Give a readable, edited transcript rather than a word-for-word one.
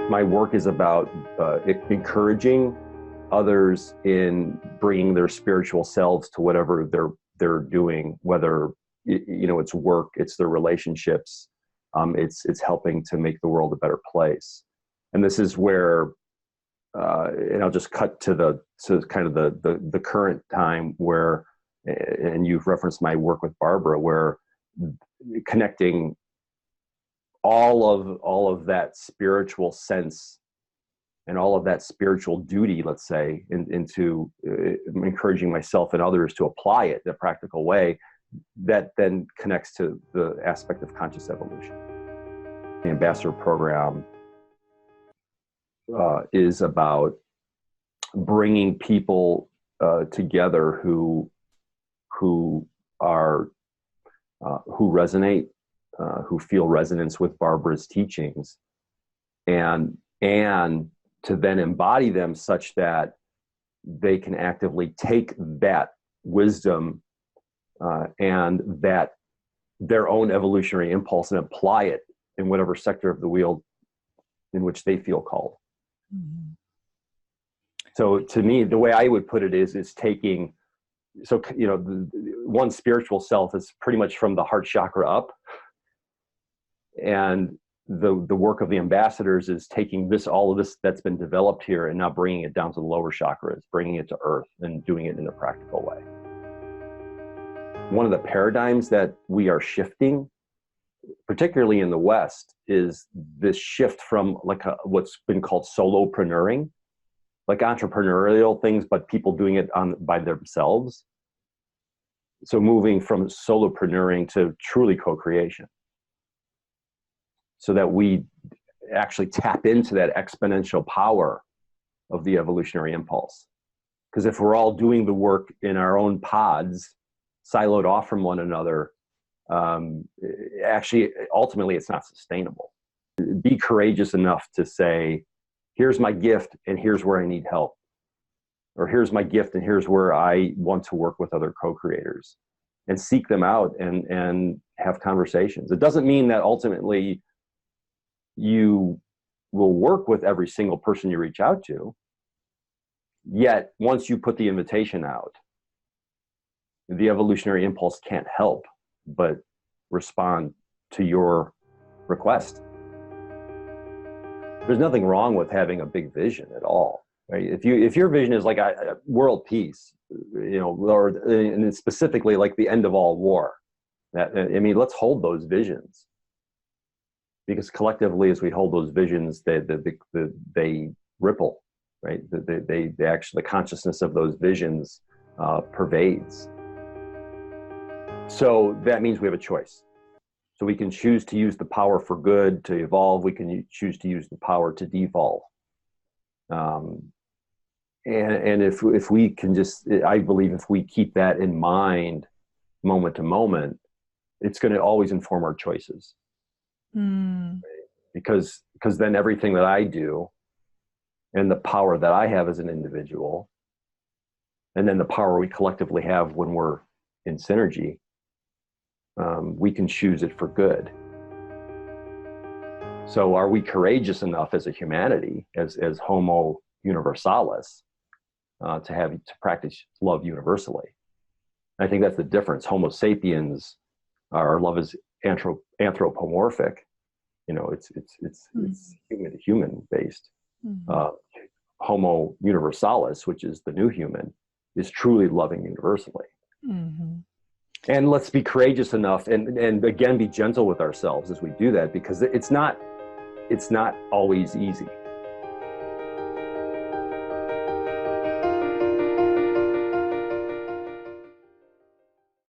My work is about encouraging others in bringing their spiritual selves to whatever they're doing, whether it's work, it's their relationships, it's helping to make the world a better place. And this is where, and I'll just cut to the current time where, and you've referenced my work with Barbara, where connecting all of that spiritual sense and all of that spiritual duty, let's say, into encouraging myself and others to apply it in a practical way, that then connects to the aspect of conscious evolution. The Ambassador program is about bringing people together who resonate, who feel resonance with Barbara's teachings, and to then embody them such that they can actively take that wisdom and that their own evolutionary impulse and apply it in whatever sector of the wheel in which they feel called. Mm-hmm. So to me, the way I would put it is taking, so, one spiritual self is pretty much from the heart chakra up. And the work of the ambassadors is taking all of this that's been developed here and now bringing it down to the lower chakras, bringing it to earth and doing it in a practical way. One of the paradigms that we are shifting, particularly in the West, is this shift from what's been called solopreneuring, like entrepreneurial things, but people doing it by themselves. So moving from solopreneuring to truly co-creation, so that we actually tap into that exponential power of the evolutionary impulse. Because if we're all doing the work in our own pods, siloed off from one another, actually, ultimately, it's not sustainable. Be courageous enough to say, here's my gift and here's where I need help. Or here's my gift and here's where I want to work with other co-creators, and seek them out and have conversations. It doesn't mean that ultimately you will work with every single person you reach out to. Yet, once you put the invitation out, the evolutionary impulse can't help but respond to your request. There's nothing wrong with having a big vision at all, right? If your vision is like a world peace, and specifically like the end of all war, let's hold those visions. Because collectively, as we hold those visions, they ripple, right? They actually, the consciousness of those visions pervades. So that means we have a choice. So we can choose to use the power for good, to evolve. We can choose to use the power to devolve. And if we can I believe if we keep that in mind, moment to moment, it's going to always inform our choices. Mm. Because then everything that I do and the power that I have as an individual, and then the power we collectively have when we're in synergy, we can choose it for good. So are we courageous enough as a humanity, as Homo universalis, to practice love universally? I think that's the difference. Homo sapiens, our love is anthropomorphic. It's human to human based. Mm-hmm. Homo universalis, which is the new human, is truly loving universally. Mm-hmm. And let's be courageous enough and again be gentle with ourselves as we do that, because it's not always easy.